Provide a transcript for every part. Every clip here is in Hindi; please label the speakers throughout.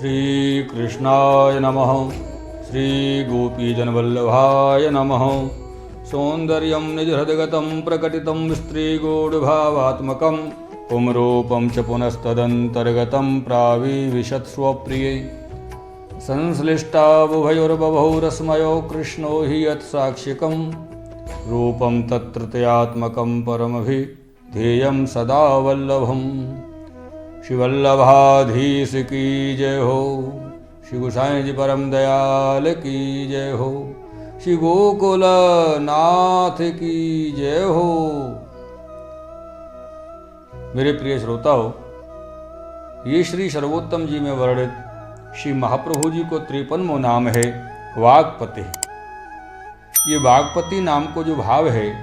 Speaker 1: श्रीकृष्णाय नमः। श्रीगोपीजनवल्लभाय नमः। सौन्दर्यं निजहृदगतं प्रकटितं स्त्रीगूढभावात्मकं पुंरूपं च पुनस्तदन्तर्गतं प्राविविशत्स्वप्रिये संश्लिष्टावुभयोर्बभौ रसमयो कृष्णो हि यत्साक्षिकं रूपं तत्तृतीयात्मकं परमभिधेयं सदा वल्लभम्। श्री वल्लभाधीश की जय हो। श्री गोसाई जी परम दयाल की जय हो। श्री गोकुल नाथ की जय हो। मेरे प्रिय श्रोताओ, ये श्री सर्वोत्तम जी में वर्णित श्री महाप्रभु जी को 53वां नाम है वागपति। ये वागपति नाम को जो भाव है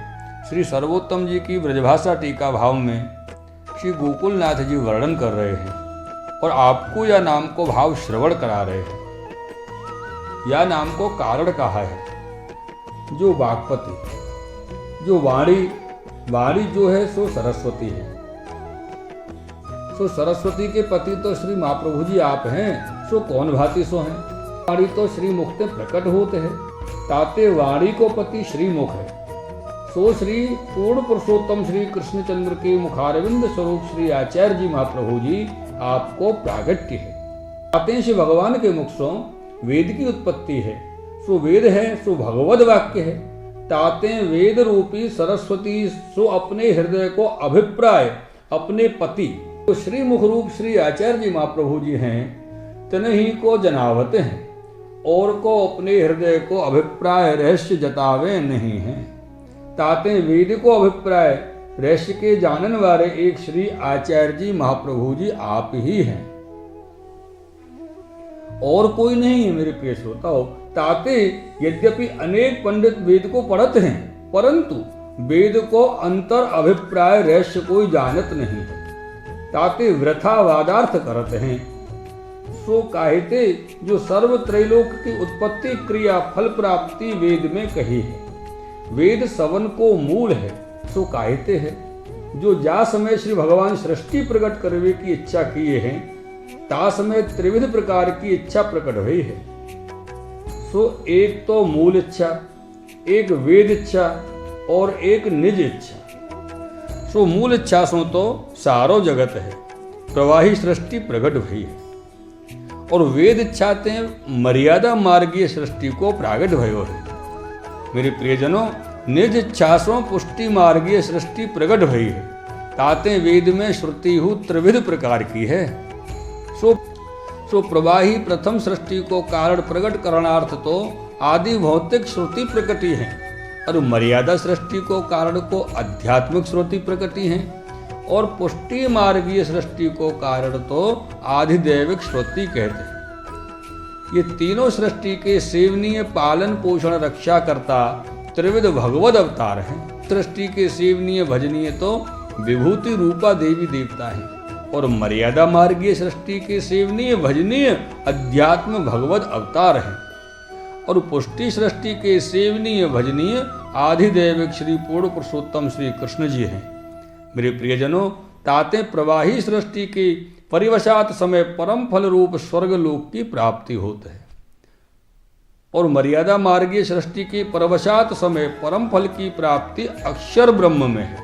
Speaker 1: श्री सर्वोत्तम जी की ब्रजभाषा टीका भाव में श्री गोकुलनाथ जी वर्णन कर रहे हैं और आपको यह नाम को भाव श्रवण करा रहे हैं। यह नाम को कारण कहा है जो वागपति, जो वाणी जो है सो सरस्वती है। सो सरस्वती के पति तो श्री महाप्रभु जी आप हैं, सो कौन भांति सो हैं। वाणी तो श्री मुख में प्रकट होते हैं, ताते वाणी को पति श्री मुख है। सो श्री पूर्ण पुरुषोत्तम श्री कृष्णचंद्र के मुखारविंद स्वरूप श्री आचार्य जी महाप्रभु जी आपको प्रागट्य है। ताते श्री भगवान के मुख से वेद की उत्पत्ति है। सो वेद है, सो भगवद वाक्य है। ताते वेद रूपी सरस्वती सो अपने हृदय को अभिप्राय अपने पति तो श्री मुख रूप श्री आचार्य जी महाप्रभु जी हैं, तनहि को जनावत हैं और को अपने हृदय को अभिप्राय रहस्य जतावे नहीं हैं। ताते वेद को अभिप्राय रहस्य के जानन वाले एक श्री आचार्य जी महाप्रभु जी आप ही हैं और कोई नहीं है। मेरे प्रिय श्रोताओ, ताते यद्यपि अनेक पंडित वेद को पढ़त हैं, परंतु वेद को अंतर अभिप्राय रहस्य कोई जानत नहीं है। ताते वृथा वादार्थ करते हैं। सो कहते जो सर्व त्रैलोक की उत्पत्ति क्रिया फल प्राप्ति वेद में कही है। वेद सवन को मूल है। सो कहते हैं जो जा समय श्री भगवान सृष्टि प्रकट करने की इच्छा किए हैं, ता समय त्रिविध प्रकार की इच्छा प्रकट हुई है। सो एक तो मूल इच्छा, एक वेद इच्छा और एक निज इच्छा। सो मूल इच्छा सो तो सारो जगत है, प्रवाही सृष्टि प्रकट हुई है और वेद इच्छाते मर्यादा मार्गीय सृष्टि को प्रागट भयो है। मेरे प्रियजनों, निज इच्छासों पुष्टि मार्गीय सृष्टि प्रकट हुई है। ताते वेद में श्रुति हु त्रिविध प्रकार की है। सो प्रवाही प्रथम सृष्टि को कारण प्रकट करणार्थ तो आदि भौतिक श्रुति प्रकटी है और मर्यादा सृष्टि को कारण को आध्यात्मिक श्रुति प्रकटी है और पुष्टि मार्गीय सृष्टि को कारण तो आधिदैविक श्रुति कहते हैं। ये तीनों सृष्टि के सेवनीय पालन पोषण रक्षा करता त्रिविध भगवद अवतार हैं। सृष्टि के सेवनीय भजनीय तो विभूति रूपा देवी देवता हैं और मर्यादा मार्गीय सृष्टि के सेवनीय भजनीय अध्यात्म भगवद अवतार हैं और पुष्टि सृष्टि के सेवनीय भजनीय आधिदैविक श्री पूर्ण पुरुषोत्तम श्री कृष्ण जी हैं। मेरे प्रियजनों, ताते प्रवाही सृष्टि के परिवशात समय परम फल रूप स्वर्ग लोक की प्राप्ति होती है और मर्यादा मार्गीय सृष्टि के परवशात समय परम फल की प्राप्ति अक्षर ब्रह्म में है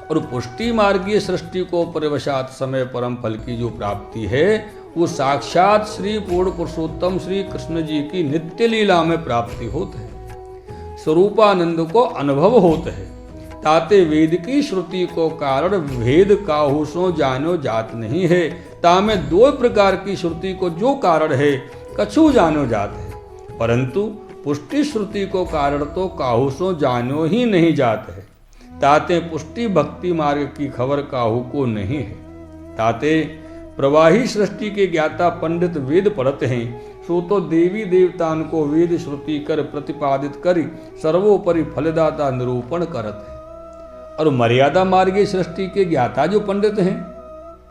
Speaker 1: और पुष्टि मार्गीय सृष्टि को परिवशात समय परम फल की जो प्राप्ति है वो साक्षात श्री पूर्ण पुरुषोत्तम श्री कृष्ण जी की नित्य लीला में प्राप्ति होती है। स्वरूपानंद को अनुभव होता है। ताते वेद की श्रुति को कारण भेद काहू सो जानो जात नहीं है। तामे दो प्रकार की श्रुति को जो कारण है कछु जानो जात है, परंतु पुष्टि श्रुति को कारण तो काहू सो जानो ही नहीं जात है। ताते पुष्टि भक्ति मार्ग की खबर काहू को नहीं है। ताते प्रवाही सृष्टि के ज्ञाता पंडित वेद पढ़ते हैं, सो तो देवी देवतान को वेद श्रुति कर प्रतिपादित करी सर्वोपरि फलदाता निरूपण करत है और मर्यादा मार्गीय सृष्टि के ज्ञाता जो पंडित हैं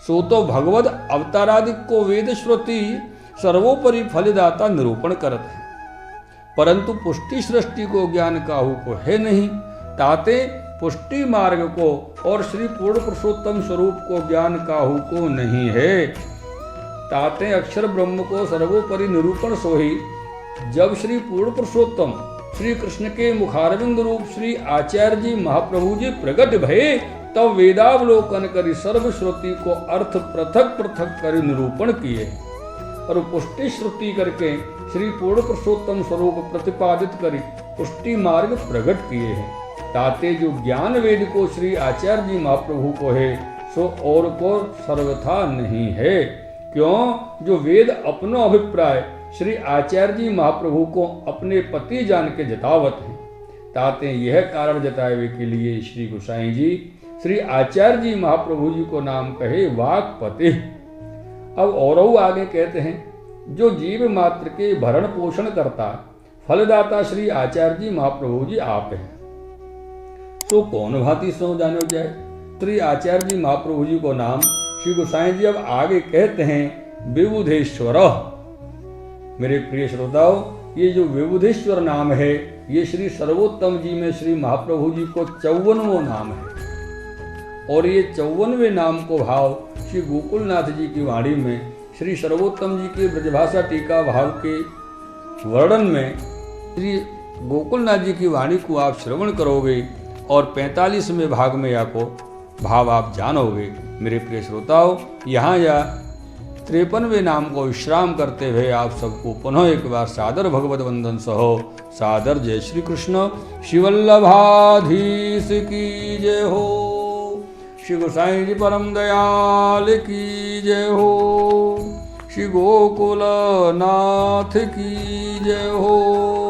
Speaker 1: सो तो भगवद अवतारादि को वेद श्रुति सर्वोपरि फलदाता निरूपण करत है, परंतु पुष्टि सृष्टि को ज्ञान काहू को है नहीं। ताते पुष्टि मार्ग को और श्री पूर्ण पुरुषोत्तम स्वरूप को ज्ञान काहू को नहीं है। ताते अक्षर ब्रह्म को सर्वोपरि निरूपण सोही। जब श्री पूर्ण पुरुषोत्तम श्री कृष्ण के मुखारविंद रूप श्री आचार्य जी महाप्रभु जी प्रकट भये, तब वेदावलोकन करी सर्व श्रुति को अर्थ पृथक पृथक कर निरूपण किए और पुष्टि श्रुति करके श्री पूर्ण पुरुषोत्तम स्वरूप प्रतिपादित करी पुष्टि मार्ग प्रकट किए हैं। ताते जो ज्ञान वेद को श्री आचार्य जी महाप्रभु को है, सो और को सर्वथा नहीं है। क्यों? जो वेद अपनो अभिप्राय श्री आचार्य जी महाप्रभु को अपने पति जान के जतावत हैं। ताते यह कारण जतावे के लिए श्री गोसाई जी श्री आचार्य जी महाप्रभु जी को नाम कहे वाक्पति। अब और आगे कहते हैं, जो जीव मात्र के भरण पोषण करता फलदाता श्री आचार्य जी महाप्रभु जी आप हैं। तो कौन भांति सो जानो जाए। श्री आचार्य जी महाप्रभु जी को नाम श्री गोसाई जी अब आगे कहते हैं विबुधेश्वर। मेरे प्रिय श्रोताओ, ये जो विबुधेश्वर नाम है, ये श्री सर्वोत्तम जी में श्री महाप्रभु जी को 54वां नाम है। और ये 54वें नाम को भाव श्री गोकुलनाथ जी की वाणी में श्री सर्वोत्तम जी की ब्रजभाषा टीका भाव के वर्णन में श्री गोकुलनाथ जी की वाणी को आप श्रवण करोगे और 45वें भाग में आपको भाव आप जानोगे। मेरे प्रिय श्रोताओं, यहाँ या 53वें नाम को विश्राम करते हुए आप सबको पुनः एक बार सादर भगवत वंदन सहो सादर जय श्री कृष्ण। शिवल्लभाधीश की जय हो। श्री गोसाई जी परम दयाल की जय हो। श्री गोकुल नाथ की जय हो।